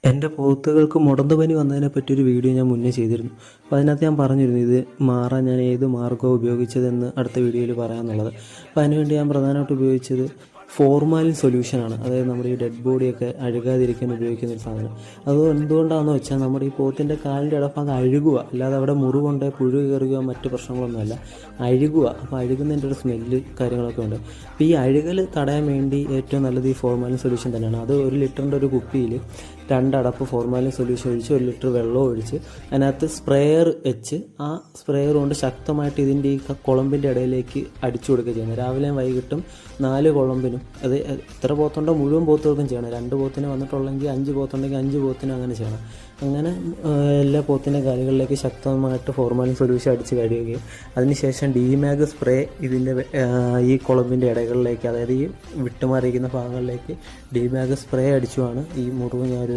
എൻ്റെ പോത്തുകൾക്ക് മുടന്തുപനി വന്നതിനെ പറ്റിയൊരു വീഡിയോ ഞാൻ മുന്നേ ചെയ്തിരുന്നു. അപ്പോൾ അതിനകത്ത് ഞാൻ പറഞ്ഞിരുന്നു ഇത് മാറാൻ ഞാൻ ഏത് മാർഗ്ഗം ഉപയോഗിച്ചതെന്ന് അടുത്ത വീഡിയോയിൽ പറയാമെന്നുള്ളത്. അപ്പോൾ അതിനുവേണ്ടി ഞാൻ പ്രധാനമായിട്ട് ഉപയോഗിച്ചത് ഫോർമാലിൻ സൊല്യൂഷനാണ്. അതായത് നമ്മുടെ ഈ ഡെഡ് ബോഡിയൊക്കെ അഴുകാതിരിക്കാൻ ഉപയോഗിക്കുന്ന ഒരു സാധനം. അത് എന്തുകൊണ്ടാണെന്ന് വെച്ചാൽ നമ്മുടെ ഈ പോത്തിൻ്റെ കാലിൻ്റെ ഇടഭാഗം അഴുകുക, അല്ലാതെ അവിടെ മുറിവുകൊണ്ട് പുഴു കയറുകയോ മറ്റ് പ്രശ്നങ്ങളൊന്നുമല്ല, അഴുകുക. അപ്പോൾ അഴുകുന്നതിൻ്റെ ഒരു സ്മെല്ല് കാര്യങ്ങളൊക്കെ ഉണ്ട്. അപ്പോൾ ഈ അഴുകൽ തടയാൻ വേണ്ടി ഏറ്റവും നല്ലത് ഈ ഫോർമാലിൻ സൊല്യൂഷൻ തന്നെയാണ്. അത് 1 ലിറ്ററിൻ്റെ ഒരു കുപ്പിയിൽ 2 അടപ്പ് ഫോർമാലിൻ സൊല്യൂഷൻ ഒഴിച്ച് 1 ലിറ്റർ വെള്ളം ഒഴിച്ച് അതിനകത്ത് സ്പ്രേയർ വെച്ച് ആ സ്പ്രേയർ കൊണ്ട് ശക്തമായിട്ട് ഇതിൻ്റെ ഈ കുളമ്പിൻ്റെ ഇടയിലേക്ക് അടിച്ചു കൊടുക്കുക ചെയ്യുന്നത്. രാവിലെയും വൈകിട്ടും 4 കുളമ്പിനും, അത് എത്ര പോത്തുണ്ടോ മുഴുവൻ പോത്തുകൾക്കും ചെയ്യണം. 2 പോത്തിന് വന്നിട്ടുള്ളെങ്കിൽ 5 പോത്തുണ്ടെങ്കിൽ 5 പോത്തിനും അങ്ങനെ ചെയ്യണം. അങ്ങനെ എല്ലാ പോത്തിൻ്റെ കാലുകളിലേക്ക് ശക്തമായിട്ട് ഫോർമാലിൻ സൊല്യൂഷൻ അടിച്ച് കഴിയുകയും അതിനുശേഷം ഡിമാഗ് സ്പ്രേ ഇതിൻ്റെ ഈ കുളമ്പിൻ്റെ ഇടകളിലേക്ക്, അതായത് ഈ വിട്ടുമാറിയിരിക്കുന്ന ഭാഗങ്ങളിലേക്ക് ഡിമാഗ് സ്പ്രേ അടിച്ചുമാണ് ഈ മുറിവ് ഞാൻ